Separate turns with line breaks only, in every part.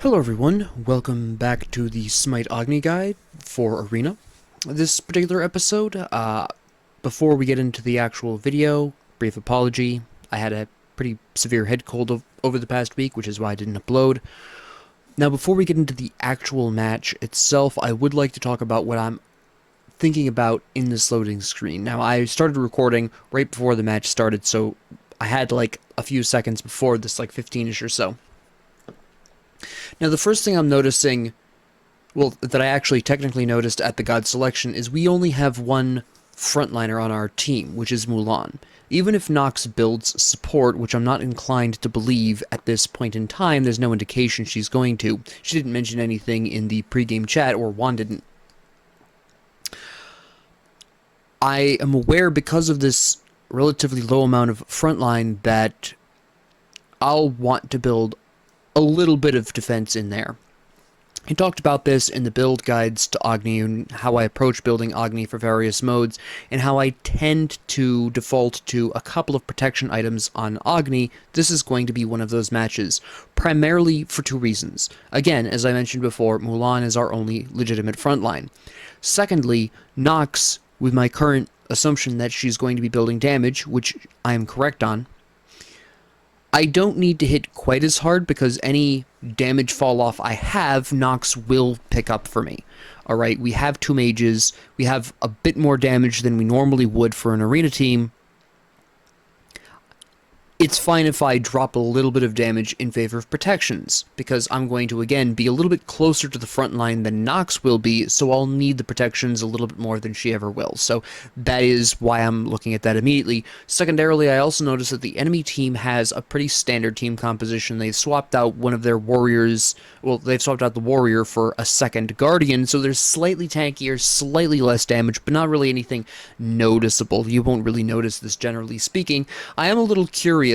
Hello everyone, welcome back to the SMITE Agni guide for Arena. This particular episode, before we get into the actual video, brief apology. I had a pretty severe head cold over the past week, which is why I didn't upload. Now, before we get into the actual match itself, I would like to talk about what I'm thinking about in this loading screen. Now, I started recording right before the match started, so I had like a few seconds before this, like 15ish or so. Now, the first thing I'm noticing, well, that I actually technically noticed at the god selection, is we only have one frontliner on our team, which is Mulan. Even if Nox builds support, which I'm not inclined to believe at this point in time, there's no indication she's going to. She didn't mention anything in the pregame chat, or Juan didn't. I am aware, because of this relatively low amount of frontline, that I'll want to build a little bit of defense in there. I talked about this in the build guides to Agni and how I approach building Agni for various modes, and how I tend to default to a couple of protection items on Agni. This is going to be one of those matches, primarily for two reasons. Again, as I mentioned before, Mulan is our only legitimate frontline. Secondly, Nox, with my current assumption that she's going to be building damage, which I am correct on, I don't need to hit quite as hard, because any damage fall off I have, Nox will pick up for me. Alright, we have two mages, we have a bit more damage than we normally would for an arena team. It's fine if I drop a little bit of damage in favor of protections, because I'm going to, again, be a little bit closer to the front line than Nox will be, so I'll need the protections a little bit more than she ever will. So that is why I'm looking at that immediately. Secondarily, I also noticed that the enemy team has a pretty standard team composition. They've swapped out one of their warriors, well, they've swapped out the warrior for a second guardian, so they're slightly tankier, slightly less damage, but not really anything noticeable. You won't really notice this, generally speaking. I am a little curious,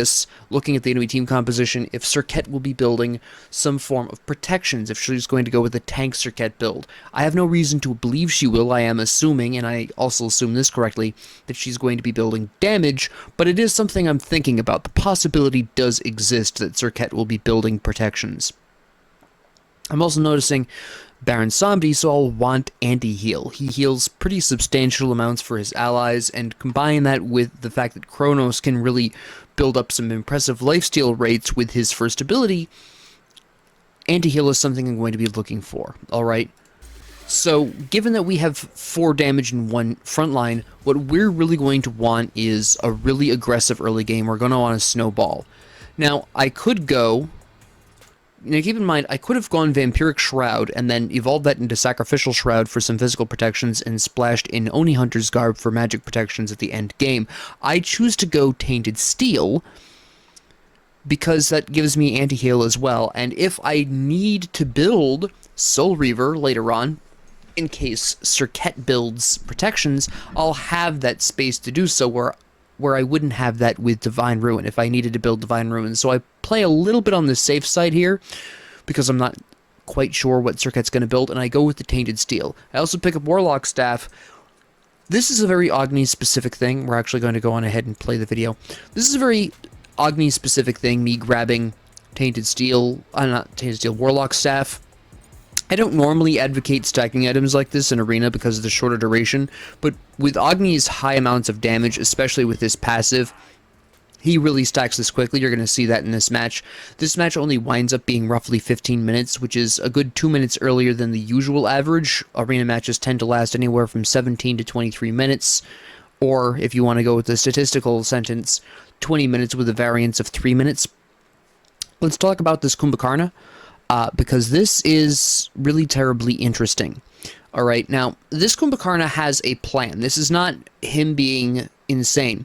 looking at the enemy team composition, if Serket will be building some form of protections, if she's going to go with a tank Serket build. I have no reason to believe she will. I am assuming, and I also assume this correctly, that she's going to be building damage, but it is something I'm thinking about. The possibility does exist that Serket will be building protections. I'm also noticing Baron Samedi, so I'll want anti-heal. He heals pretty substantial amounts for his allies, and combine that with the fact that Kronos can really build up some impressive lifesteal rates with his first ability, anti-heal is something I'm going to be looking for, alright? So, given that we have 4 damage in one frontline, what we're really going to want is a really aggressive early game. We're going to want a snowball. Now, I could go... Now, keep in mind, I could have gone Vampiric Shroud and then evolved that into Sacrificial Shroud for some physical protections and splashed in Oni Hunter's Garb for magic protections at the end game. I choose to go Tainted Steel because that gives me anti-heal as well, and if I need to build Soul Reaver later on, in case Serket builds protections, I'll have that space to do so, where I wouldn't have that with Divine Ruin if I needed to build Divine Ruin. So I play a little bit on the safe side here, because I'm not quite sure what Serket's going to build, and I go with the Tainted Steel. I also pick up Warlock Staff. This is a very Agni-specific thing. We're actually going to go on ahead and play the video. This is a very Agni-specific thing, me grabbing Tainted Steel, not Tainted Steel, Warlock Staff. I don't normally advocate stacking items like this in Arena because of the shorter duration, but with Agni's high amounts of damage, especially with his passive, he really stacks this quickly. You're going to see that in this match. This match only winds up being roughly 15 minutes, which is a good 2 minutes earlier than the usual average. Arena matches tend to last anywhere from 17 to 23 minutes, or if you want to go with the statistical sentence, 20 minutes with a variance of 3 minutes. Let's talk about this Kumbhakarna. Because this is really terribly interesting. Alright, now, this Kumbhakarna has a plan. This is not him being insane.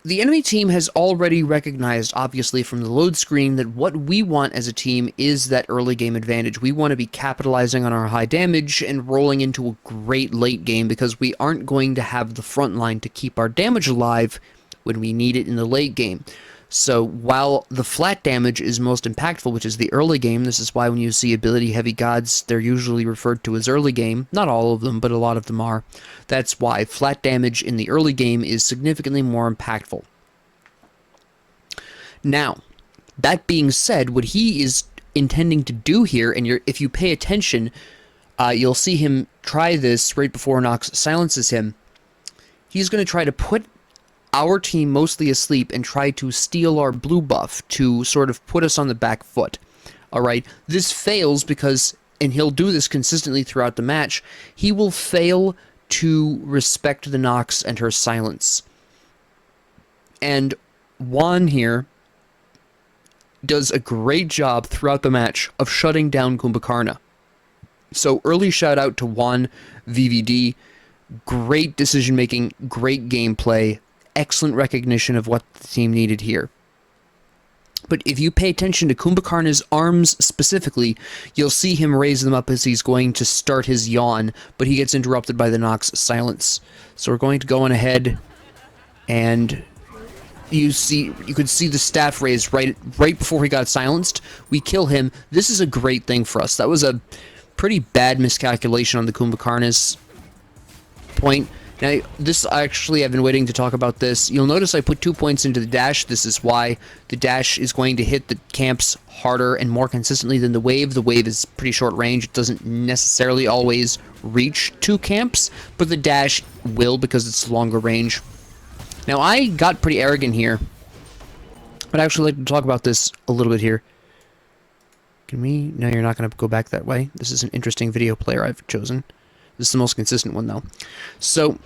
The enemy team has already recognized, obviously, from the load screen, that what we want as a team is that early game advantage. We want to be capitalizing on our high damage and rolling into a great late game, because we aren't going to have the front line to keep our damage alive when we need it in the late game. So while the flat damage is most impactful, which is the early game, this is why when you see ability-heavy gods, they're usually referred to as early game. Not all of them, but a lot of them are. That's why flat damage in the early game is significantly more impactful. Now, That being said, what he is intending to do here, and if you pay attention, you'll see him try this right before Nox silences him. He's going to try to put our team mostly asleep and try to steal our blue buff to sort of put us on the back foot. Alright, this fails because, and he'll do this consistently throughout the match, he will fail to respect the Nox and her silence. And Juan here does a great job throughout the match of shutting down Kumbhakarna. So early shout out to Juan VVD, great decision making, great gameplay, excellent recognition of what the team needed here. But if you pay attention to Kumbhakarna's arms specifically, you'll see him raise them up as he's going to start his yawn, but he gets interrupted by the Nox silence. So we're going to go on ahead, and you could see the staff raise right before he got silenced. We kill him. This is a great thing for us. That was a pretty bad miscalculation on the Kumbhakarna's point. Now, this actually, I've been waiting to talk about this. You'll notice I put 2 points into the dash. This is why the dash is going to hit the camps harder and more consistently than the wave. The wave is pretty short range. It doesn't necessarily always reach 2 camps, but the dash will because it's longer range. Now, I got pretty arrogant here, but I actually like to talk about this a little bit here. Can we? No, you're not going to go back that way. This is an interesting video player I've chosen. This is the most consistent one, though. So,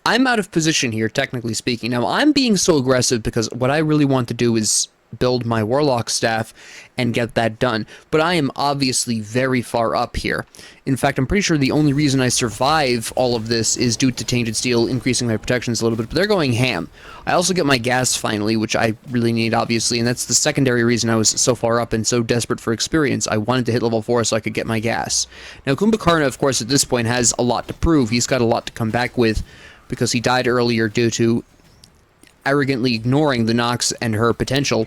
I'm out of position here, technically speaking. Now, I'm being so aggressive because what I really want to do is build my Warlock staff and get that done. But I am obviously very far up here. In fact, I'm pretty sure the only reason I survive all of this is due to Tainted Steel increasing my protections a little bit, but they're going ham. I also get my gas finally, which I really need, obviously, and that's the secondary reason I was so far up and so desperate for experience. I wanted to hit level 4 so I could get my gas. Now, Kumbhakarna, of course, at this point has a lot to prove. He's got a lot to come back with because he died earlier due to arrogantly ignoring the Nox and her potential.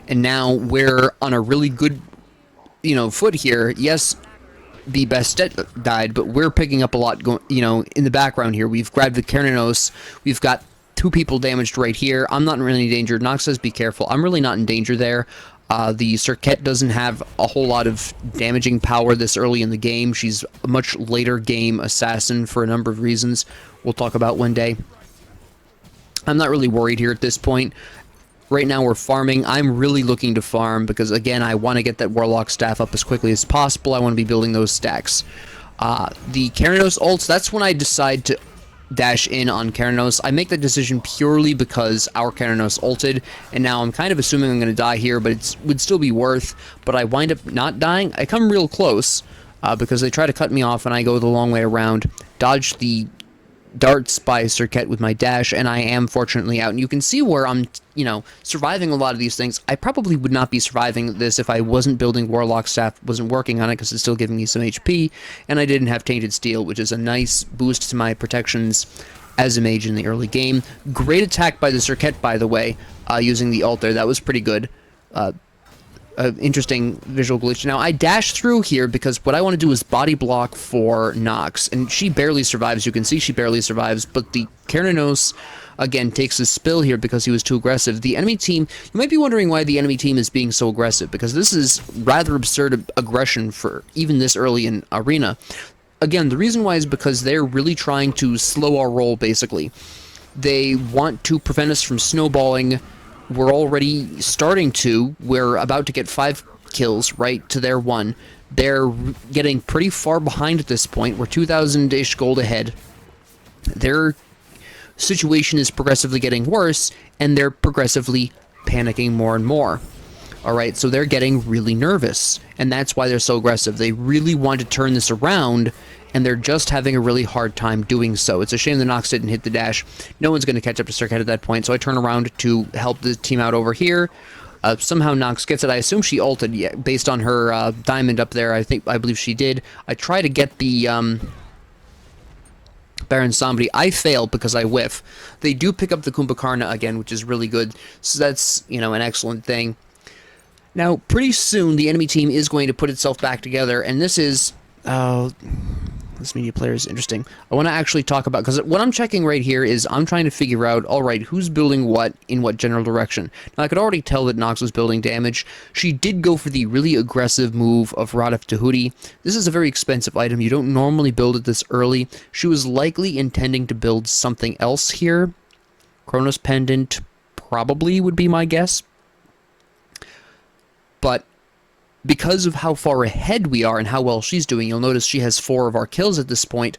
And now we're on a really good, foot here. Yes, the best died, but we're picking up a lot, in the background here. We've grabbed the Kerninos. We've got 2 people damaged right here. I'm not in really danger. Nox says be careful. I'm really not in danger there. The Serket doesn't have a whole lot of damaging power this early in the game. She's a much later game assassin for a number of reasons we'll talk about one day. I'm not really worried here at this point. Right now we're farming. I'm really looking to farm because, again, I want to get that Warlock staff up as quickly as possible. I want to be building those stacks. The Kerninos ults, that's when I decide to dash in on Kerninos. I make that decision purely because our Kerninos ulted, and now I'm kind of assuming I'm going to die here, but it would still be worth, but I wind up not dying. I come real close because they try to cut me off, and I go the long way around, dodge the darts by Serket with my dash, and I am fortunately out. And you can see where I'm, surviving a lot of these things. I probably would not be surviving this if I wasn't building Warlock staff, wasn't working on it, because it's still giving me some HP, and I didn't have Tainted Steel, which is a nice boost to my protections as a mage in the early game. Great attack by the Serket, by the way, using the ult there. That was pretty good. Interesting visual glitch. Now, I dash through here because what I want to do is body block for Nox, and she barely survives. You can see she barely survives, but the Kerninos, again, takes a spill here because he was too aggressive. The enemy team, you might be wondering why the enemy team is being so aggressive, because this is rather absurd aggression for even this early in Arena. Again, the reason why is because they're really trying to slow our roll, basically. They want to prevent us from snowballing. We're already starting to. We're about to get 5 kills, right, to their 1. They're getting pretty far behind at this point. We're 2,000-ish gold ahead. Their situation is progressively getting worse, and they're progressively panicking more and more. Alright, so they're getting really nervous, and that's why they're so aggressive. They really want to turn this around, and they're just having a really hard time doing so. It's a shame the Nox didn't hit the dash. No one's going to catch up to Serket at that point, so I turn around to help the team out over here. Somehow Nox gets it. I assume she ulted, based on her diamond up there. I believe she did. I try to get the Baron Somebody. I fail because I whiff. They do pick up the Kumbhakarna again, which is really good. So that's, an excellent thing. Now, pretty soon, the enemy team is going to put itself back together, and this is This media player is interesting. I want to actually talk about, because what I'm checking right here is I'm trying to figure out, alright, who's building what in what general direction. Now, I could already tell that Nox was building damage. She did go for the really aggressive move of Rod of Tahuti. This is a very expensive item. You don't normally build it this early. She was likely intending to build something else here. Chronos Pendant probably would be my guess. But because of how far ahead we are and how well she's doing, you'll notice she has 4 of our kills at this point.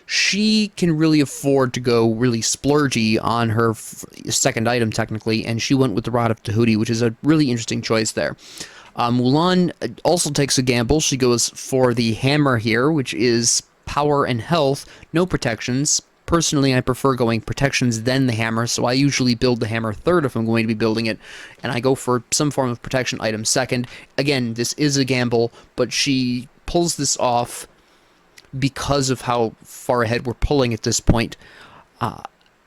She can really afford to go really splurgy on her second item, technically, and she went with the Rod of Tahuti, which is a really interesting choice there. Mulan also takes a gamble. She goes for the hammer here, which is power and health, no protections. Personally, I prefer going protections then the hammer, so I usually build the hammer third if I'm going to be building it, and I go for some form of protection item second. Again, this is a gamble, but she pulls this off because of how far ahead we're pulling at this point.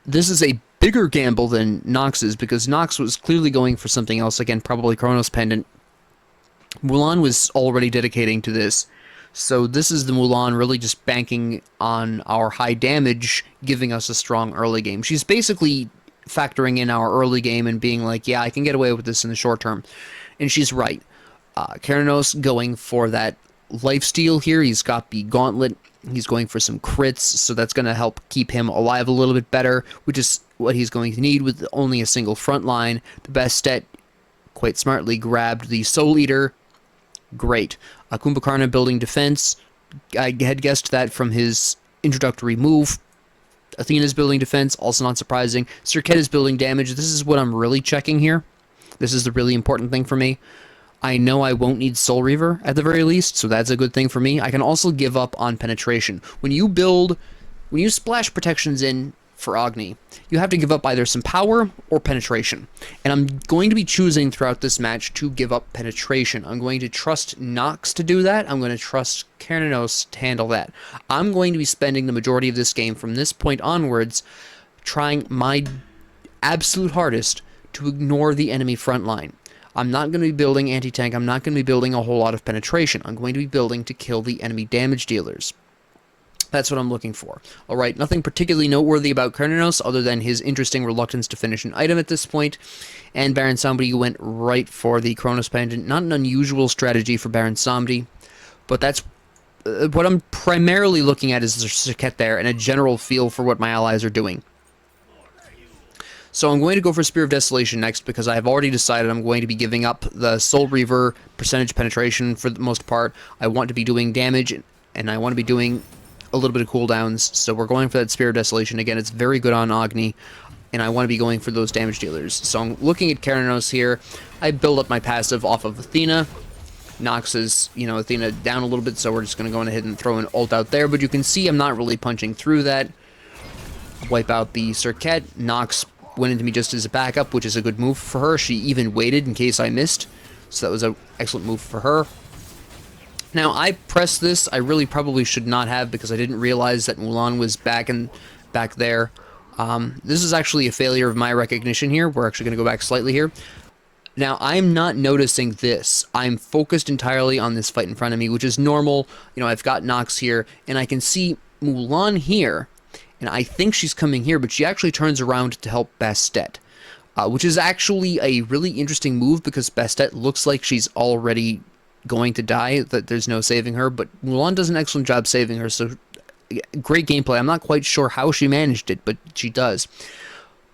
This is a bigger gamble than Nox's, because Nox was clearly going for something else, again, probably Chronos Pendant. Mulan was already dedicating to this. So this is the Mulan really just banking on our high damage, giving us a strong early game. She's basically factoring in our early game and being like, yeah, I can get away with this in the short term. And she's right. Keranos going for that lifesteal here. He's got the gauntlet. He's going for some crits, so that's going to help keep him alive a little bit better, which is what he's going to need with only a single front line. The Bastet quite smartly grabbed the Soul Eater. Great. Kumbhakarna building defense. I had guessed that from his introductory move. Athena's building defense, also not surprising. Serket is building damage. This is what I'm really checking here. This is the really important thing for me. I know I won't need Soul Reaver at the very least, so that's a good thing for me. I can also give up on penetration. When you splash protections in for Agni, you have to give up either some power or penetration. And I'm going to be choosing throughout this match to give up penetration. I'm going to trust Nox to do that. I'm going to trust Keranos to handle that. I'm going to be spending the majority of this game from this point onwards trying my absolute hardest to ignore the enemy front line. I'm not going to be building anti-tank. I'm not going to be building a whole lot of penetration. I'm going to be building to kill the enemy damage dealers. That's what I'm looking for. Alright, nothing particularly noteworthy about Keranos other than his interesting reluctance to finish an item at this point. And Baron Samedi went right for the Chronos Pendant. Not an unusual strategy for Baron Samedi, but that's what I'm primarily looking at is the Serket there and a general feel for what my allies are doing. So I'm going to go for Spear of Desolation next because I have already decided I'm going to be giving up the Soul Reaver percentage penetration for the most part. I want to be doing damage and I want to be doing a little bit of cooldowns, so we're going for that Spear of Desolation. Again, it's very good on Agni, and I want to be going for those damage dealers. So I'm looking at Keranos here. I build up my passive off of Athena. Nox is, Athena down a little bit, so we're just going to go ahead and throw an ult out there, but you can see I'm not really punching through that. Wipe out the Serket. Nox went into me just as a backup, which is a good move for her. She even waited in case I missed, so that was an excellent move for her. Now, I pressed this. I really probably should not have because I didn't realize that Mulan was back there. This is actually a failure of my recognition here. We're actually going to go back slightly here. Now, I'm not noticing this. I'm focused entirely on this fight in front of me, which is normal. I've got Nox here, and I can see Mulan here, and I think she's coming here, but she actually turns around to help Bastet, which is actually a really interesting move because Bastet looks like she's already going to die, that there's no saving her, but Mulan does an excellent job saving her, so great gameplay. I'm not quite sure how she managed it, but she does.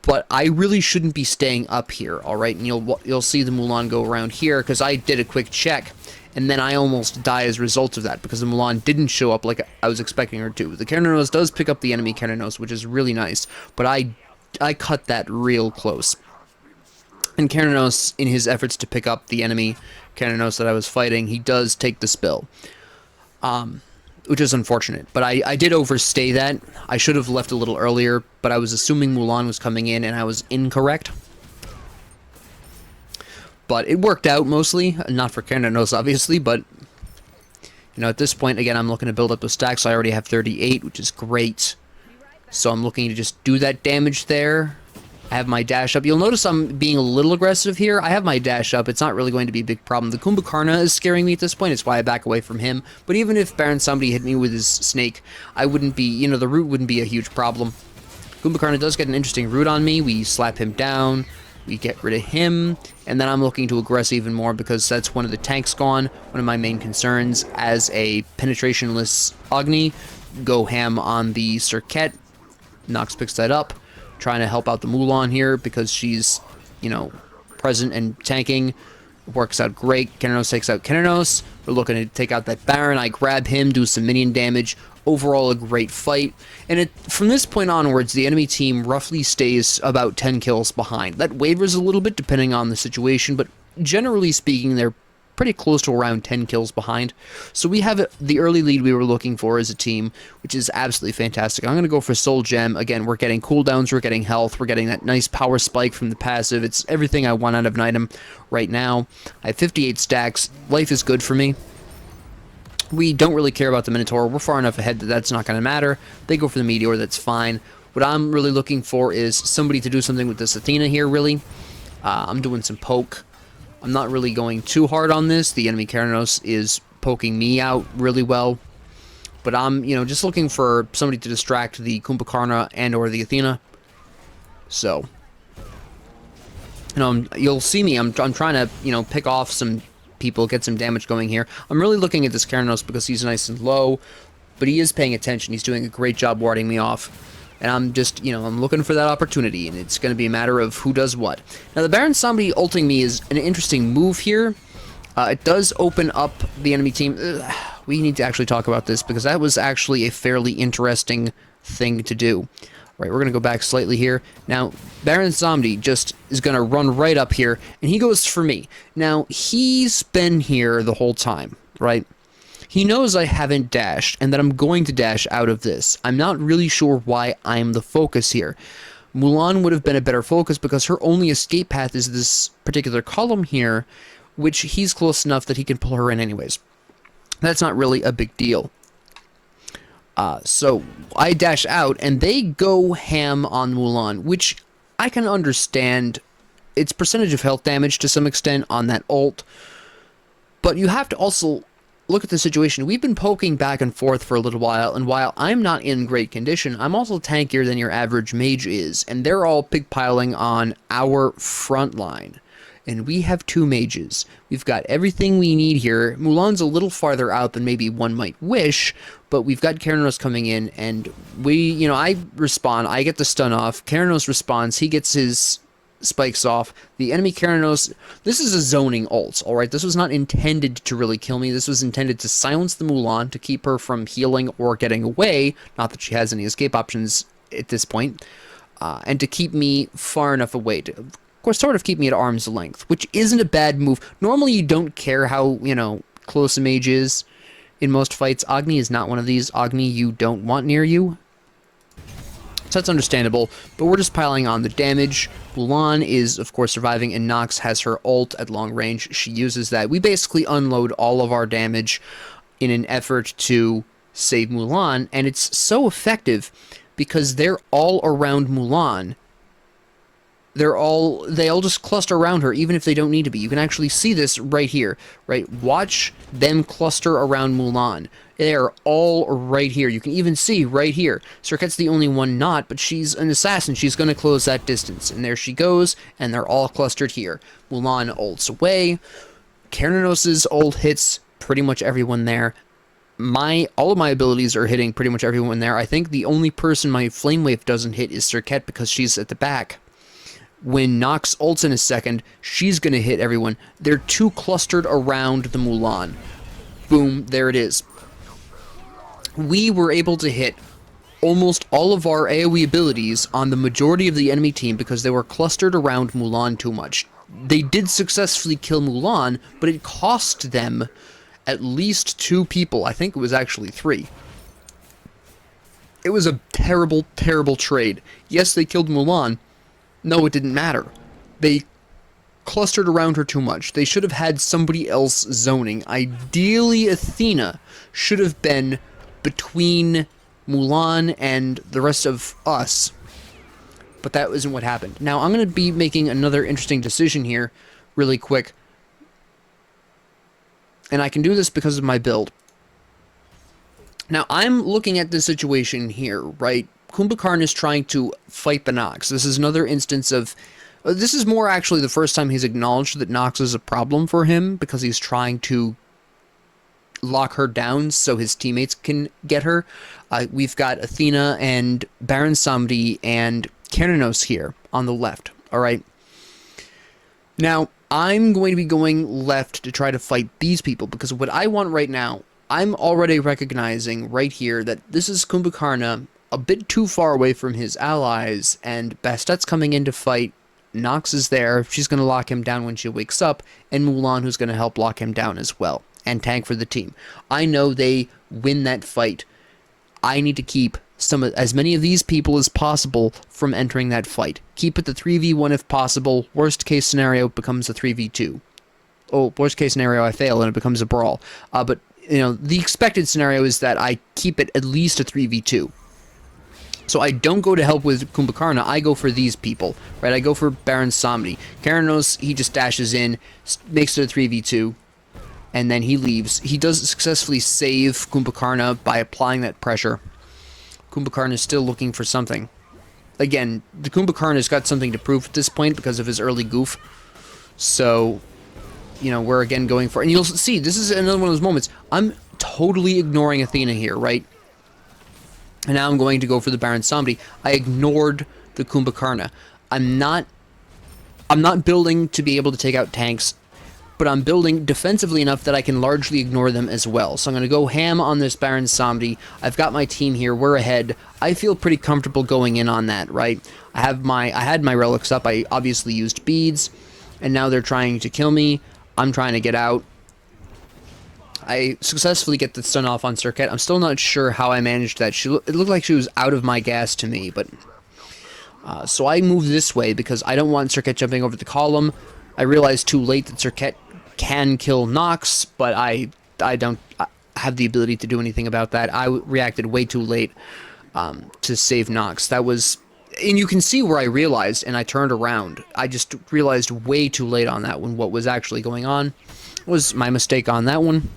But I really shouldn't be staying up here, alright? And you'll see the Mulan go around here, because I did a quick check, and then I almost die as a result of that, because the Mulan didn't show up like I was expecting her to. The Keranos does pick up the enemy Keranos, which is really nice, but I cut that real close. And Keranos, in his efforts to pick up the enemy Keranos that I was fighting, he does take the spill. Which is unfortunate. But I did overstay that. I should have left a little earlier, but I was assuming Mulan was coming in, and I was incorrect. But it worked out, mostly. Not for Keranos, obviously, but at this point, again, I'm looking to build up the stacks. I already have 38, which is great. So I'm looking to just do that damage there. I have my dash up. You'll notice I'm being a little aggressive here. I have my dash up. It's not really going to be a big problem. The Kumbhakarna is scaring me at this point. It's why I back away from him. But even if Baron somebody hit me with his snake, I wouldn't be, you know, the root wouldn't be a huge problem. Kumbhakarna does get an interesting root on me. We slap him down. We get rid of him. And then I'm looking to aggress even more because that's one of the tanks gone. One of my main concerns as a penetrationless Agni. Go ham on the Circuit. Nox picks that up. Trying to help out the Mulan here because she's, you know, present and tanking. Works out great. Kennernos takes out Kennernos. We're looking to take out that Baron. I grab him, do some minion damage. Overall, a great fight. And from this point onwards, the enemy team roughly stays about 10 kills behind. That wavers a little bit depending on the situation, but generally speaking, they're pretty close to around 10 kills behind. So we have the early lead we were looking for as a team, which is absolutely fantastic. I'm going to go for Soul Gem. Again, we're getting cooldowns, we're getting health, we're getting that nice power spike from the passive. It's everything I want out of an item right now. I have 58 stacks. Life is good for me. We don't really care about the Minotaur. We're far enough ahead that that's not going to matter. They go for the Meteor, that's fine. What I'm really looking for is somebody to do something with this Athena here, really. I'm doing some poke. I'm not really going too hard on this. The enemy Kennernos is poking me out really well. But I'm, you know, just looking for somebody to distract the Kumbhakarna and or the Athena. So, you know, you'll see me. I'm trying to, you know, pick off some people, get some damage going here. I'm really looking at this Kennernos because he's nice and low. But he is paying attention. He's doing a great job warding me off. And I'm just, you know, I'm looking for that opportunity, and it's going to be a matter of who does what. Now, the Baron Zombie ulting me is an interesting move here. It does open up the enemy team. We need to actually talk about this, because that was actually a fairly interesting thing to do. Right, we're going to go back slightly here. Now, Baron Zombie just is going to run right up here, and he goes for me. Now, he's been here the whole time, right? He knows I haven't dashed, and that I'm going to dash out of this. I'm not really sure why I'm the focus here. Mulan would have been a better focus because her only escape path is this particular column here, which he's close enough that he can pull her in anyways. That's not really a big deal. So I dash out, and they go ham on Mulan, which I can understand. It's percentage of health damage to some extent on that ult, but you have to also look at the situation. We've been poking back and forth for a little while, and while I'm not in great condition, I'm also tankier than your average mage is, and they're all pigpiling on our front line. And we have two mages. We've got everything we need here. Mulan's a little farther out than maybe one might wish, but we've got Kennernos coming in, and you know, I respond, I get the stun off, Kennernos responds, he gets his spikes off. The enemy Kennernos, this is a zoning ult, alright? This was not intended to really kill me. This was intended to silence the Mulan, to keep her from healing or getting away, not that she has any escape options at this point, and to keep me far enough away to, of course, sort of keep me at arm's length, which isn't a bad move. Normally you don't care how, you know, close a mage is in most fights. Agni is not one of these. Agni you don't want near you. So that's understandable, but we're just piling on the damage. Mulan is, of course, surviving, and Nox has her ult at long range. She uses that. We basically unload all of our damage in an effort to save Mulan, and it's so effective because they're all around Mulan. They all just cluster around her, even if they don't need to be. You can actually see this right here, right? Watch them cluster around Mulan. They're all right here. You can even see right here. Circuit's the only one not, but she's an assassin. She's going to close that distance. And there she goes, and they're all clustered here. Mulan ults away. Kennernos' ult hits pretty much everyone there. All of my abilities are hitting pretty much everyone there. I think the only person my Flame Wave doesn't hit is Circuit because she's at the back. When Nox ults in a second, she's going to hit everyone. They're too clustered around the Mulan. Boom, there it is. We were able to hit almost all of our AoE abilities on the majority of the enemy team because they were clustered around Mulan too much. They did successfully kill Mulan, but it cost them at least 2 people. I think it was actually 3. It was a terrible, terrible trade. Yes, they killed Mulan. No, it didn't matter. They clustered around her too much. They should have had somebody else zoning. Ideally, Athena should have been between Mulan and the rest of us. but that isn't what happened. Now, I'm going to be making another interesting decision here really quick. And I can do this because of my build. Now, I'm looking at this situation here, right? Kumbhakarna is trying to fight the Nox. This is another instance of... this is more actually the first time he's acknowledged that Nox is a problem for him, because he's trying to lock her down so his teammates can get her. We've got Athena and Baron Samedi and Keranos here on the left, alright? Now, I'm going to be going left to try to fight these people, because what I want right now, I'm already recognizing right here that this is Kumbhakarna a bit too far away from his allies, and Bastet's coming in to fight. Nox is there, she's going to lock him down when she wakes up, and Mulan, who's going to help lock him down as well, and tank for the team. I know they win that fight. I need to keep as many of these people as possible from entering that fight. Keep it the 3v1 if possible. Worst case scenario becomes a 3v2. Oh, worst case scenario I fail and it becomes a brawl. But, you know, the expected scenario is that I keep it at least a 3v2. So I don't go to help with Kumbhakarna, I go for these people, right? I go for Baron Samedi. Keranos, he just dashes in, makes it a 3v2, and then he leaves. He does successfully save Kumbhakarna by applying that pressure. Kumbhakarna is still looking for something. Again, the Kumbhakarna's got something to prove at this point because of his early goof. So, you know, we're again going for... and you'll see, this is another one of those moments. I'm totally ignoring Athena here, right? And now I'm going to go for the Baron Samedi. I ignored the Kumbhakarna. I'm not building to be able to take out tanks, but I'm building defensively enough that I can largely ignore them as well. So I'm going to go ham on this Baron Samedi. I've got my team here. We're ahead. I feel pretty comfortable going in on that, right? I had my relics up. I obviously used beads, and now they're trying to kill me. I'm trying to get out. I successfully get the stun off on Serket. I'm still not sure how I managed that. It looked like she was out of my gas to me, but... so I move this way because I don't want Serket jumping over the column. I realized too late that Serket can kill Nox, but I don't have the ability to do anything about that. I reacted way too late to save Nox. That was... and you can see where I realized, and I turned around. I just realized way too late on that one what was actually going on. It was my mistake on that one.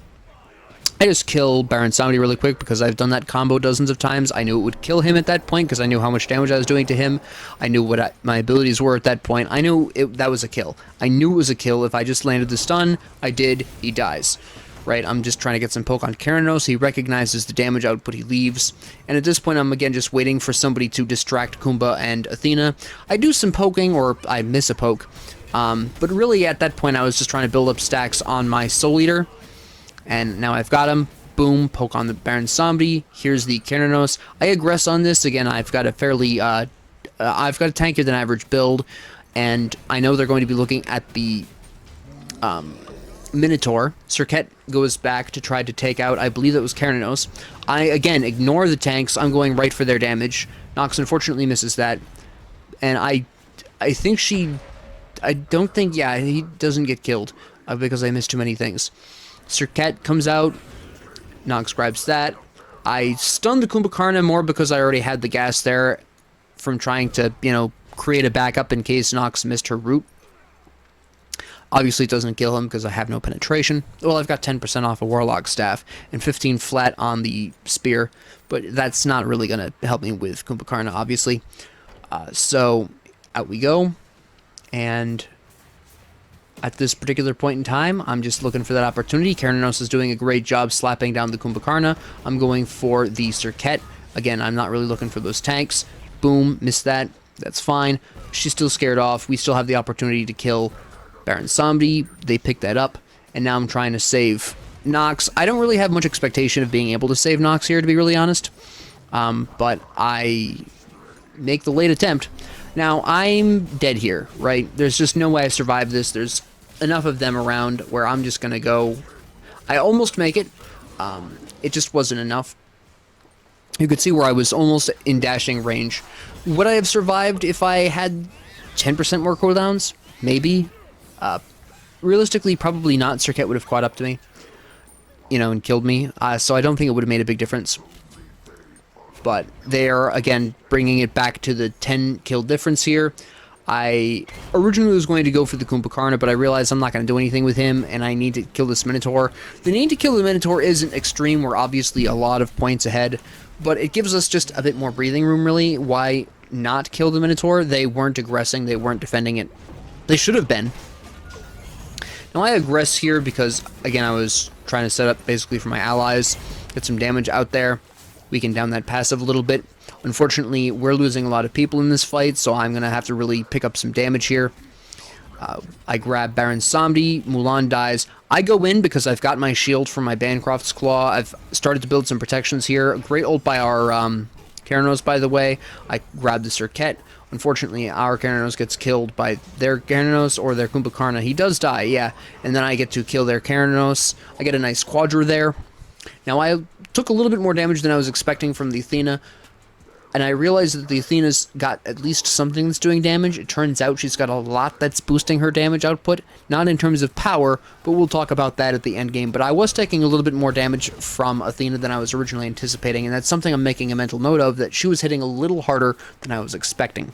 I just kill Baron Samedi really quick because I've done that combo dozens of times. I knew it would kill him at that point because I knew how much damage I was doing to him. I knew what my abilities were at that point. I knew that was a kill. I knew it was a kill. If I just landed the stun, I did. He dies. Right? I'm just trying to get some poke on Keranos. He recognizes the damage output. He leaves. And at this point, I'm again just waiting for somebody to distract Kumbha and Athena. I do some poking, or I miss a poke. But really, at that point, I was just trying to build up stacks on my Soul Eater. And now I've got him. Boom, poke on the Baron Samedi. Here's the Keranos. I aggress on this. Again, I've got a fairly, I've got a tankier than average build. And I know they're going to be looking at the Minotaur. Serket goes back to try to take out, I believe that was Keranos. I, again, ignore the tanks. I'm going right for their damage. Nox unfortunately misses that. And I think I don't think, yeah, he doesn't get killed because I missed too many things. Serket comes out. Nox grabs that. I stunned the Kumbhakarna more because I already had the gas there from trying to, you know, create a backup in case Nox missed her route. Obviously, it doesn't kill him because I have no penetration. Well, I've got 10% off a Warlock staff and 15 flat on the spear, but that's not really going to help me with Kumbhakarna, obviously. So, out we go. And... at this particular point in time, I'm just looking for that opportunity. Keranos is doing a great job slapping down the Kumbhakarna. I'm going for the Serket. Again, I'm not really looking for those tanks. Boom, missed that. That's fine. She's still scared off. We still have the opportunity to kill Baron Samedi. They pick that up. And now I'm trying to save Nox. I don't really have much expectation of being able to save Nox here, to be really honest. But I make the late attempt. Now, I'm dead here, right? There's just no way I survive this. There's enough of them around where I'm just going to go. I almost make it. It just wasn't enough. You could see where I was almost in dashing range. Would I have survived if I had 10% more cooldowns? Maybe. Realistically, probably not. Serket would have caught up to me, you know, and killed me. So I don't think it would have made a big difference. but they are, again, bringing it back to the 10 kill difference here. I originally was going to go for the Kumbhakarna, but I realized I'm not going to do anything with him, and I need to kill this Minotaur. The need to kill the Minotaur isn't extreme. We're obviously a lot of points ahead, but it gives us just a bit more breathing room, really. Why not kill the Minotaur? They weren't aggressing. They weren't defending it. They should have been. Now, I aggress here because, again, I was trying to set up basically for my allies, get some damage out there, weaken down that passive a little bit. Unfortunately, we're losing a lot of people in this fight, so I'm going to have to really pick up some damage here. I grab Baron Samedi, Mulan dies. I go in because I've got my shield from my Bancroft's Claw. I've started to build some protections here. Great ult by our Keranos, by the way. I grab the Serket. Unfortunately, our Keranos gets killed by their Keranos or their Kumbhakarna. He does die, yeah. And then I get to kill their Keranos. I get a nice Quadra there. Now, I took a little bit more damage than I was expecting from the Athena, and I realized that the Athena's got at least something that's doing damage. It turns out she's got a lot that's boosting her damage output, not in terms of power, but we'll talk about that at the end game. But I was taking a little bit more damage from Athena than I was originally anticipating, and that's something I'm making a mental note of, that she was hitting a little harder than I was expecting.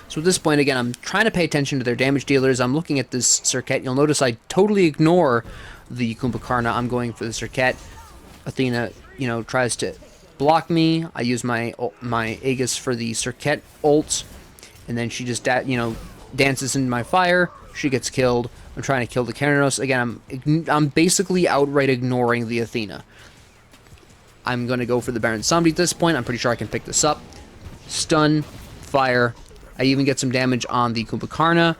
So at this point, again, I'm trying to pay attention to their damage dealers. I'm looking at this Serket. You'll notice I totally ignore the Kumbhakarna. I'm going for the Serket. Athena, tries to block me. I use my Aegis for the Serket ult, and then she just dances into my fire. She gets killed. I'm trying to kill the Keranos. Again, I'm basically outright ignoring the Athena. I'm going to go for the Baron Samedi at this point. I'm pretty sure I can pick this up. Stun, fire. I even get some damage on the Kumbhakarna.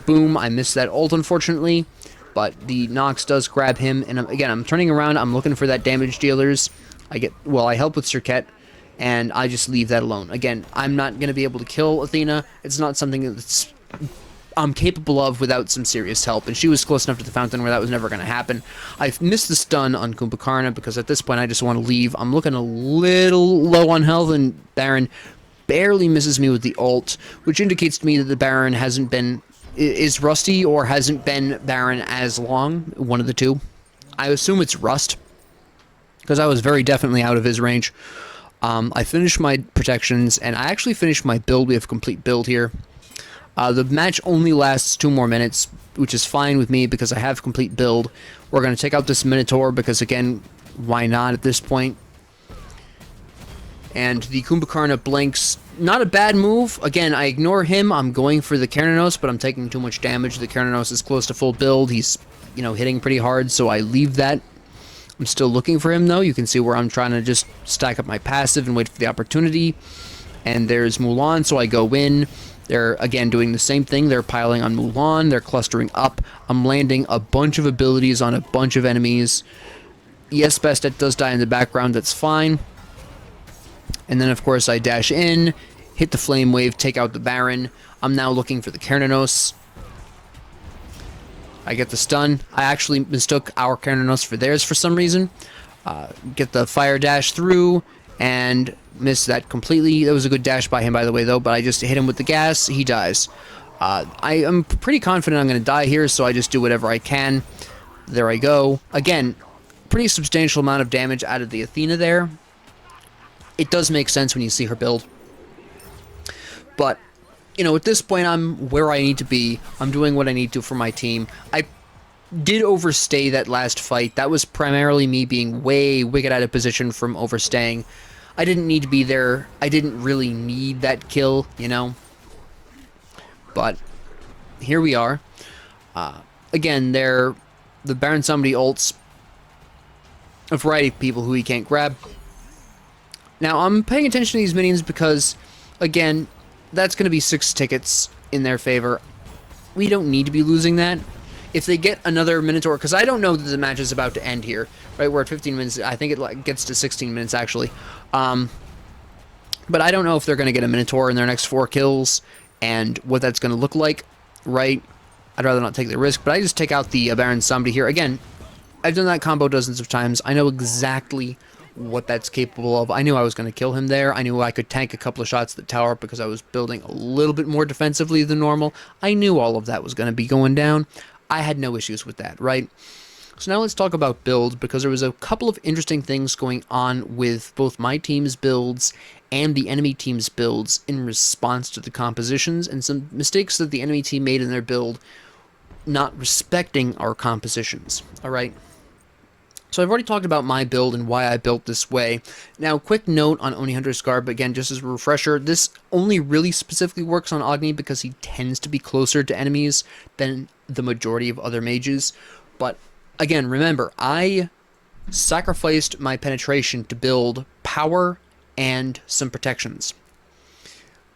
Boom, I missed that ult, unfortunately, but the Nox does grab him, and again, I'm turning around. I'm looking for that damage dealers. I help with Serket, and I just leave that alone. Again, I'm not going to be able to kill Athena. It's not something that's I'm capable of without some serious help, and she was close enough to the fountain where that was never going to happen. I've missed the stun on Kumbhakarna because at this point I just want to leave. I'm looking a little low on health, and Baron barely misses me with the ult, which indicates to me that the Baron is rusty or hasn't been Baron as long, one of the two. I assume it's rust, because I was very definitely out of his range. I finished my protections, and I actually finished my build. We have a complete build here. The match only lasts 2 more minutes, which is fine with me because I have complete build. We're going to take out this Minotaur because, again, why not at this point? And the Kumbhakarna blinks. Not a bad move. Again, I ignore him. I'm going for the Keranos, but I'm taking too much damage. The Keranos is close to full build. He's, hitting pretty hard, so I leave that. I'm still looking for him, though. You can see where I'm trying to just stack up my passive and wait for the opportunity. And there's Mulan, so I go in. They're, again, doing the same thing. They're piling on Mulan. They're clustering up. I'm landing a bunch of abilities on a bunch of enemies. Yes, Bastet does die in the background. That's fine. And then, of course, I dash in, hit the Flame Wave, take out the Baron. I'm now looking for the Keranos. I get the stun. I actually mistook our Keranos for theirs for some reason. Get the fire dash through and miss that completely. That was a good dash by him, by the way, though, but I just hit him with the gas. He dies. I am pretty confident I'm going to die here, so I just do whatever I can. There I go. Again, pretty substantial amount of damage out of the Athena there. It does make sense when you see her build. But at this point, I'm where I need to be. I'm doing what I need to for my team. I did overstay that last fight. That was primarily me being way wicked out of position from overstaying. I didn't need to be there. I didn't really need that kill, But here we are. Again, the Baron Samedi ults a variety of people who he can't grab. Now, I'm paying attention to these minions because, again, that's going to be 6 tickets in their favor. We don't need to be losing that. If they get another Minotaur, because I don't know that the match is about to end here, right? We're at 15 minutes. I think it gets to 16 minutes, actually. But I don't know if they're going to get a Minotaur in their next 4 kills and what that's going to look like, right? I'd rather not take the risk, but I just take out the Baron Samedi here. Again, I've done that combo dozens of times. I know exactly what that's capable of. I knew I was going to kill him there. I knew I could tank a couple of shots at the tower because I was building a little bit more defensively than normal. I knew all of that was going to be going down. I had no issues with that, right? So now let's talk about builds, because there was a couple of interesting things going on with both my team's builds and the enemy team's builds in response to the compositions, and some mistakes that the enemy team made in their build not respecting our compositions. Alright? So I've already talked about my build and why I built this way. Now, quick note on Oni Hunter's Garb, again, just as a refresher, this only really specifically works on Agni because he tends to be closer to enemies than the majority of other mages. But again, remember, I sacrificed my penetration to build power and some protections.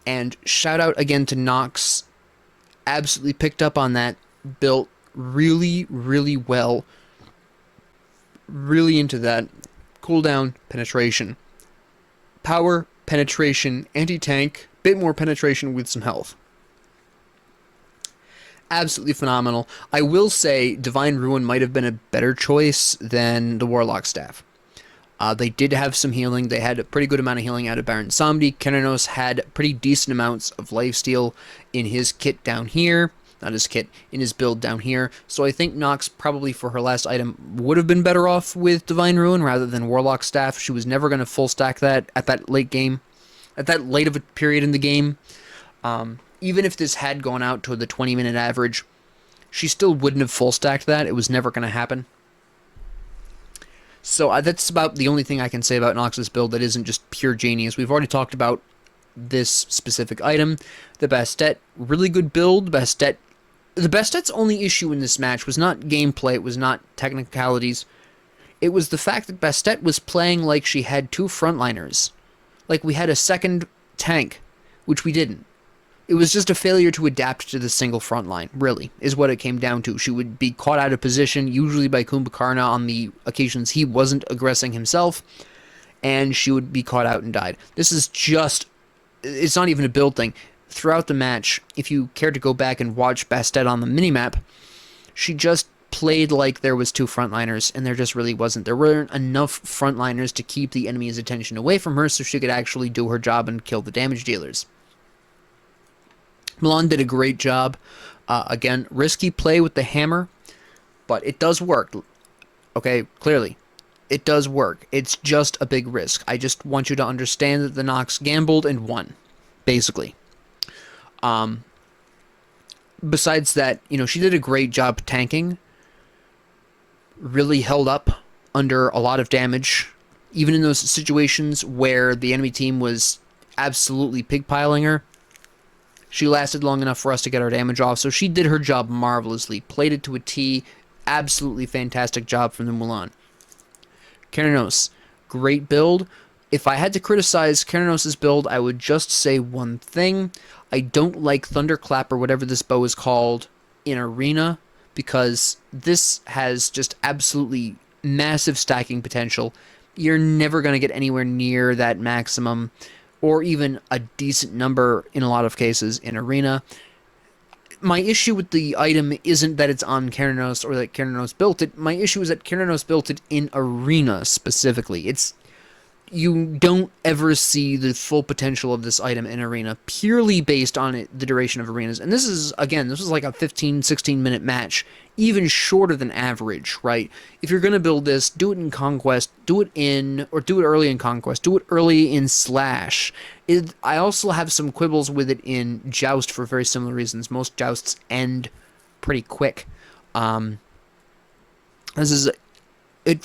And shout out again to Nox, absolutely picked up on that, built really, really well. Really into that. Cooldown, penetration. Power, penetration, anti-tank, bit more penetration with some health. Absolutely phenomenal. I will say Divine Ruin might have been a better choice than the Warlock Staff. They did have some healing. They had a pretty good amount of healing out of Baron Samedi. Kerenos had pretty decent amounts of lifesteal in his kit down here. Not his kit, in his build down here. So I think Nox probably for her last item would have been better off with Divine Ruin rather than Warlock Staff. She was never going to full stack that at that late game. At that late of a period in the game. Even if this had gone out to the 20-minute average, she still wouldn't have full stacked that. It was never going to happen. So that's about the only thing I can say about Nox's build that isn't just pure genius. We've already talked about this specific item. The Bastet, really good build. The Bastet's only issue in this match was not gameplay, it was not technicalities. It was the fact that Bastet was playing like she had two frontliners. Like we had a second tank, which we didn't. It was just a failure to adapt to the single front line, really, is what it came down to. She would be caught out of position, usually by Kumbhakarna on the occasions he wasn't aggressing himself, and she would be caught out and died. This is just... it's not even a build thing. Throughout the match, if you care to go back and watch Bastet on the minimap, she just played like there was two frontliners, and there just really wasn't. There weren't enough frontliners to keep the enemy's attention away from her so she could actually do her job and kill the damage dealers. Milan did a great job. Again, risky play with the hammer, but it does work. Okay, clearly. It does work. It's just a big risk. I just want you to understand that the Nox gambled and won, basically. Besides that, you know, she did a great job tanking. Really held up under a lot of damage. Even in those situations where the enemy team was absolutely pigpiling her, she lasted long enough for us to get our damage off. So she did her job marvelously. Played it to a T. Absolutely fantastic job from the Mulan. Kerenos, great build. If I had to criticize Kerenos' build, I would just say one thing. I don't like Thunderclap or whatever this bow is called in Arena, because this has just absolutely massive stacking potential. You're never going to get anywhere near that maximum, or even a decent number in a lot of cases in Arena. My issue with the item isn't that it's on Kerenos or that Kerenos built it. My issue is that Kerenos built it in Arena specifically. You don't ever see the full potential of this item in Arena purely based on the duration of arenas. And this is, again, this was like a 15, 16-minute match, even shorter than average, right? If you're going to build this, do it in Conquest, do it early in Conquest, do it early in Slash. I also have some quibbles with it in Joust for very similar reasons. Most Jousts end pretty quick. It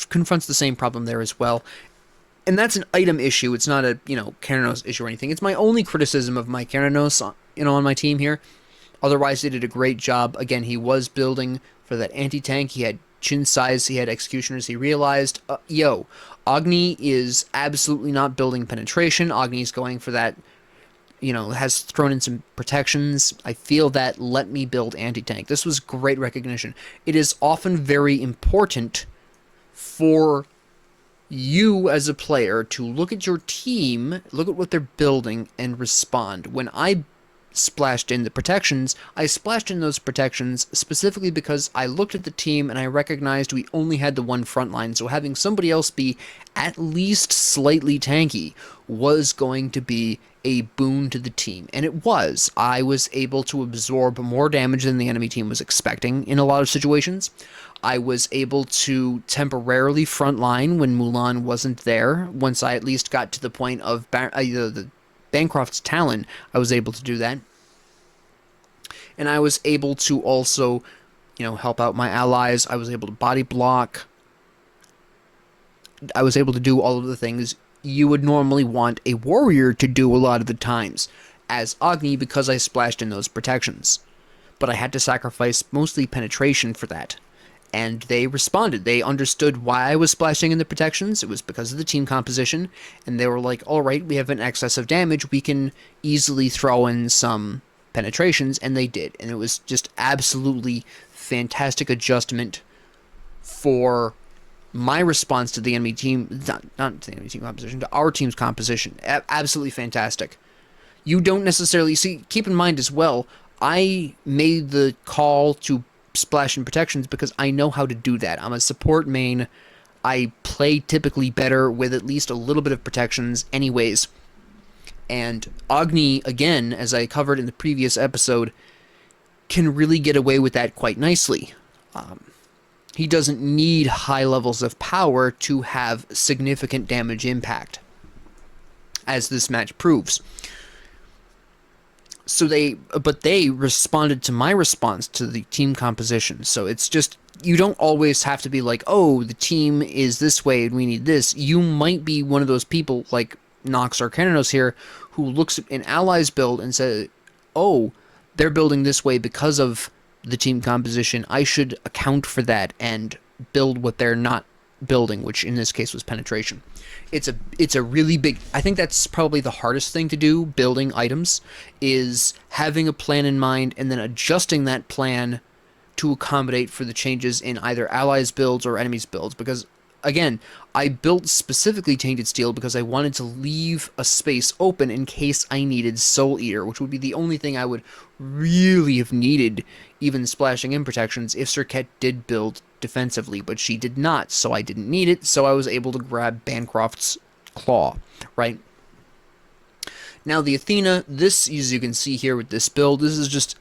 confronts the same problem there as well. And that's an item issue. It's not a, Kerenos issue or anything. It's my only criticism of my Kerenos, on my team here. Otherwise, they did a great job. Again, he was building for that anti-tank. He had chin size. He had executioners. He realized, Agni is absolutely not building penetration. Agni's going for that, has thrown in some protections. I feel that let me build anti-tank. This was great recognition. It is often very important for you as a player to look at your team, look at what they're building, and respond. When I splashed in the protections, I splashed in those protections specifically because I looked at the team and I recognized we only had the one front line, so having somebody else be at least slightly tanky was going to be a boon to the team. And it was. I was able to absorb more damage than the enemy team was expecting in a lot of situations. I was able to temporarily frontline when Mulan wasn't there. Once I at least got to the point of the Bancroft's Talon, I was able to do that. And I was able to also, help out my allies. I was able to body block. I was able to do all of the things you would normally want a warrior to do a lot of the times as Agni, because I splashed in those protections. But I had to sacrifice mostly penetration for that. And they responded. They understood why I was splashing in the protections. It was because of the team composition. And they were like, alright, we have an excess of damage. We can easily throw in some penetrations. And they did. And it was just absolutely fantastic adjustment for my response to the enemy team. Not to the enemy team composition, to our team's composition. Absolutely fantastic. You don't necessarily see, keep in mind as well, I made the call to splash and protections because I know how to do that. I'm a support main. I play typically better with at least a little bit of protections anyways. And Agni, again, as I covered in the previous episode, can really get away with that quite nicely. He doesn't need high levels of power to have significant damage impact, as this match proves. But they responded to my response to the team composition. So it's just, you don't always have to be like, oh, the team is this way and we need this. You might be one of those people like Nox or Cananos here who looks at an ally's build and says, oh, they're building this way because of the team composition. I should account for that and build what they're not building, which in this case was penetration. It's a really big, I think that's probably the hardest thing to do, building items, is having a plan in mind and then adjusting that plan to accommodate for the changes in either allies' builds or enemies' builds. Because, again, I built specifically Tainted Steel because I wanted to leave a space open in case I needed Soul Eater, which would be the only thing I would really have needed, even splashing in protections, if Serket did build defensively, but she did not, so I didn't need it, so I was able to grab Bancroft's Claw, right? Now the Athena, this, as you can see here with this build, this is just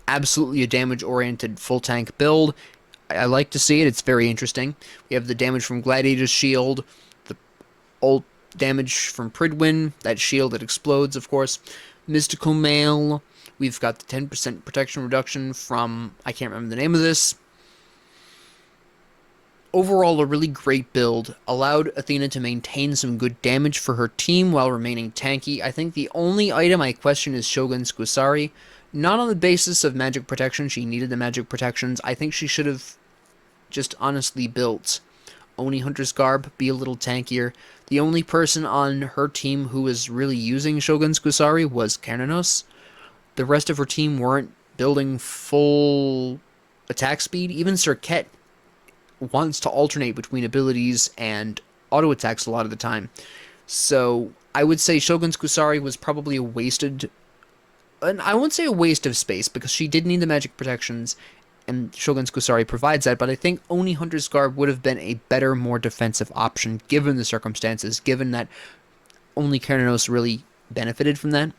absolutely a damage-oriented full tank build. I like to see it, it's very interesting. We have the damage from Gladiator's Shield, the ult damage from Pridwin, that shield that explodes, of course. Mystical Mail, we've got the 10% protection reduction from, I can't remember the name of this. Overall, a really great build, allowed Athena to maintain some good damage for her team while remaining tanky. I think the only item I question is Shogun's Kusari. Not on the basis of magic protection, she needed the magic protections. I think she should have just honestly built Oni Hunter's Garb, be a little tankier. The only person on her team who was really using Shogun's Kusari was Cananos. The rest of her team weren't building full attack speed. Even Serket wants to alternate between abilities and auto attacks a lot of the time. So I would say Shogun's Kusari was probably a wasted, and I won't say a waste of space because she did need the magic protections and Shogun's Kusari provides that, but I think Oni Hunter's Garb would have been a better, more defensive option given the circumstances, given that only Cananos really benefited from that.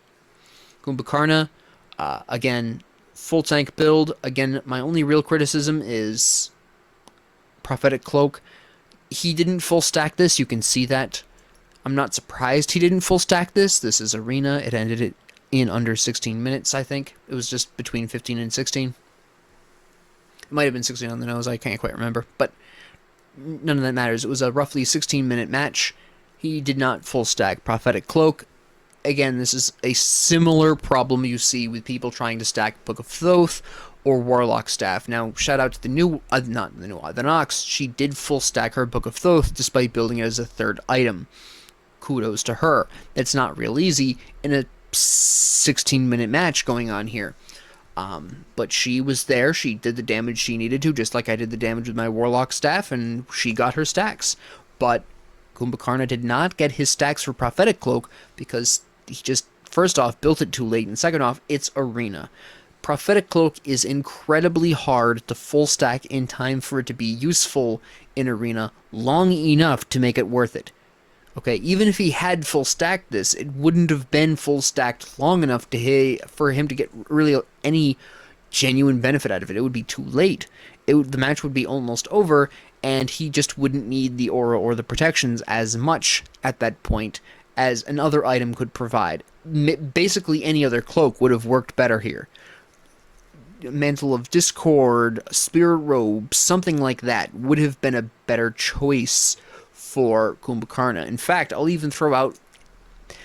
Kumbhakarna, again, full tank build. Again, my only real criticism is Prophetic Cloak. He didn't full stack this, you can see that. I'm not surprised he didn't full stack this. This is Arena. It ended it in under 16 minutes, I think. It was just between 15 and 16. It might have been 16 on the nose, I can't quite remember. But none of that matters. It was a roughly 16-minute match. He did not full stack Prophetic Cloak. Again, this is a similar problem you see with people trying to stack Book of Thoth or Warlock Staff. Now, shout out to the Nox. She did full stack her Book of Thoth despite building it as a third item. Kudos to her. That's not real easy in a 16-minute match going on here. But she was there. She did the damage she needed to, just like I did the damage with my Warlock Staff, and she got her stacks. But Kumbhakarna did not get his stacks for Prophetic Cloak because he just, first off, built it too late, and second off, it's Arena. Prophetic Cloak is incredibly hard to full stack in time for it to be useful in Arena long enough to make it worth it. Okay, even if he had full stacked this, it wouldn't have been full stacked long enough for him to get really any genuine benefit out of it. It would be too late. The match would be almost over, and he just wouldn't need the aura or the protections as much at that point as another item could provide. Basically, any other cloak would have worked better here. Mantle of Discord, Spirit Robe, something like that would have been a better choice for Kumbhakarna. In fact, I'll even throw out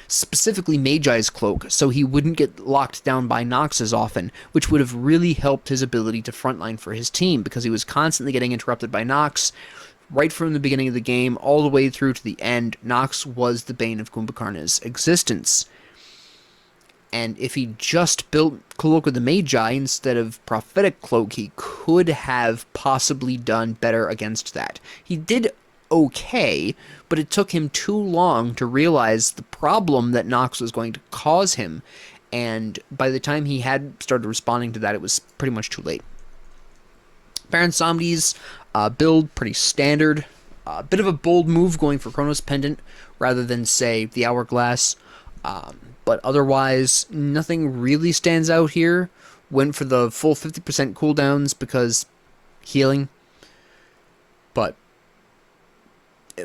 specifically Magi's cloak, so he wouldn't get locked down by Nox as often, which would have really helped his ability to frontline for his team, because he was constantly getting interrupted by Nox. Right from the beginning of the game, all the way through to the end, Nox was the bane of Kumbhakarna's existence. And if he just built Cloak of the Magi instead of Prophetic Cloak, he could have possibly done better against that. He did okay, but it took him too long to realize the problem that Nox was going to cause him, and by the time he had started responding to that, it was pretty much too late. Baron Samni's build, pretty standard. A bit of a bold move going for Chronos Pendant rather than, say, the Hourglass. But otherwise, nothing really stands out here. Went for the full 50% cooldowns because healing. But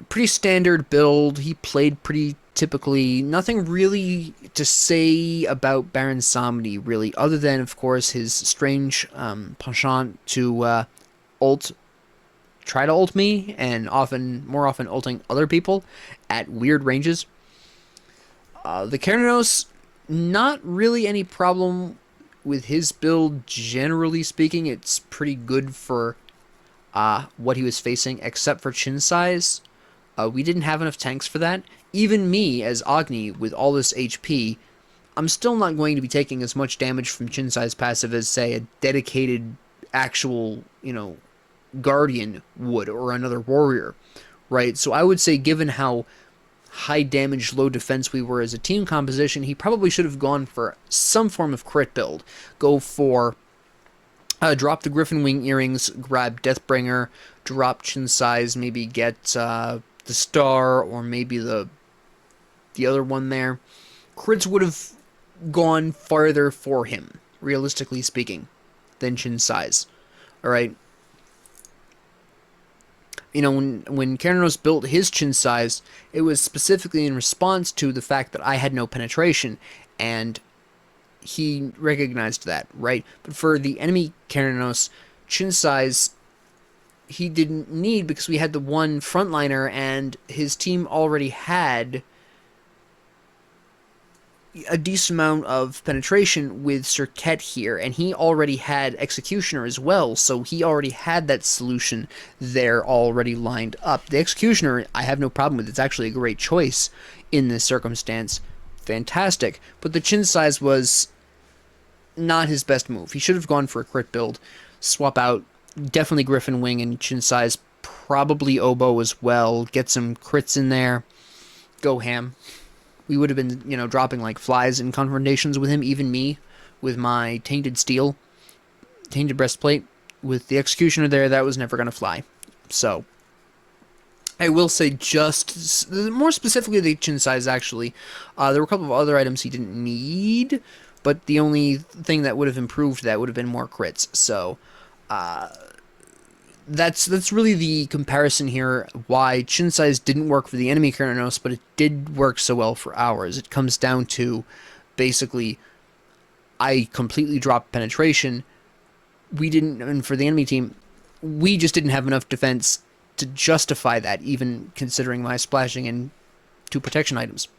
pretty standard build. He played pretty typically. Nothing really to say about Baron Samni, really, other than, of course, his strange penchant to try to ult me, and more often ulting other people at weird ranges. The Kernos, not really any problem with his build, generally speaking. It's pretty good for what he was facing, except for chin size. We didn't have enough tanks for that. Even me, as Agni, with all this HP, I'm still not going to be taking as much damage from chin size passive as, say, a dedicated actual, Guardian would, or another warrior, right? So I would say, given how high damage, low defense we were as a team composition, he probably should have gone for some form of crit build. Go for drop the Griffin Wing earrings, grab Deathbringer, drop chin size, maybe get the star, or maybe the other one there. Crits would have gone farther for him, realistically speaking, than chin size. Alright? When Kernos built his chin size, it was specifically in response to the fact that I had no penetration, and he recognized that, right? But for the enemy Kernos, chin size he didn't need, because we had the one frontliner, and his team already had a decent amount of penetration with Serket here, and he already had Executioner as well, so he already had that solution there already lined up. The Executioner, I have no problem with. It's actually a great choice in this circumstance. Fantastic. But the chin size was not his best move. He should have gone for a crit build. Swap out definitely Griffin Wing and chin size, probably Oboe as well. Get some crits in there. Go ham. We would have been, dropping like flies in confrontations with him, even me, with my Tainted Steel, Tainted Breastplate. With the Executioner there, that was never going to fly. So, I will say just, more specifically the chin size, actually. There were a couple of other items he didn't need, but the only thing that would have improved that would have been more crits. So, that's really the comparison here, why chin size didn't work for the enemy Kernos, but it did work so well for ours. It comes down to, basically, I completely dropped penetration. And for the enemy team, we just didn't have enough defense to justify that, even considering my splashing in 2 protection items.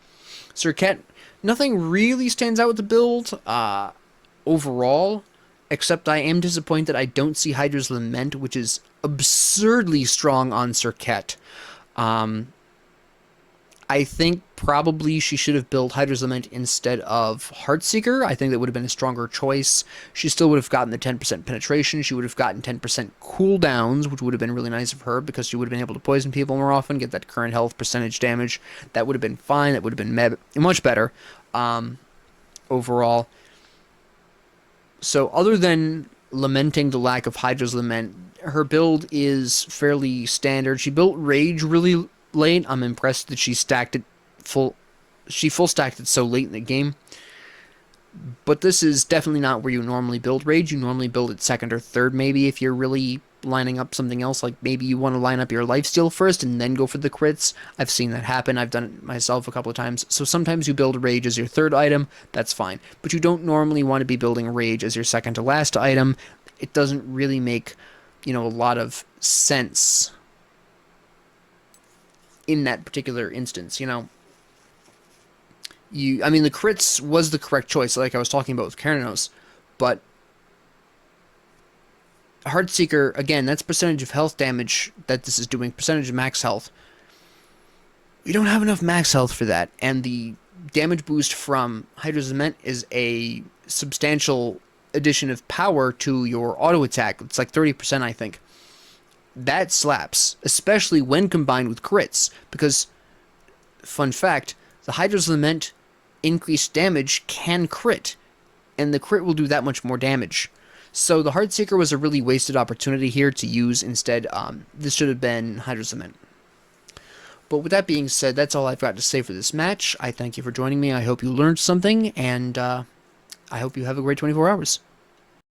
Serket, nothing really stands out with the build, overall, except I am disappointed I don't see Hydra's Lament, which is absurdly strong on Serket. I think probably she should have built Hydra's Lament instead of Heartseeker. I think that would have been a stronger choice. She still would have gotten the 10% penetration. She would have gotten 10% cooldowns, which would have been really nice of her, because she would have been able to poison people more often, get that current health percentage damage. That would have been fine. That would have been much better overall. So other than lamenting the lack of Hydra's Lament, her build is fairly standard. She built Rage really late. I'm impressed that she stacked it full. She full stacked it so late in the game. But this is definitely not where you normally build Rage. You normally build it second or third, maybe, if you're really lining up something else. Like maybe you want to line up your lifesteal first and then go for the crits. I've seen that happen. I've done it myself a couple of times. So sometimes you build Rage as your third item. That's fine. But you don't normally want to be building Rage as your second to last item. It doesn't really make, a lot of sense in that particular instance. I mean, the crits was the correct choice, like I was talking about with Keranos, but Heartseeker, again, that's percentage of health damage that this is doing, percentage of max health. We don't have enough max health for that, and the damage boost from Hydra's Lament is a substantial addition of power to your auto attack. It's like 30%, I think. That slaps, especially when combined with crits, because, fun fact, the Hydra's Lament increased damage can crit, and the crit will do that much more damage. So the Heartseeker was a really wasted opportunity here to use instead. This should have been Hydra's Lament. But with that being said, that's all I've got to say for this match. I thank you for joining me. I hope you learned something, and I hope you have a great 24 hours.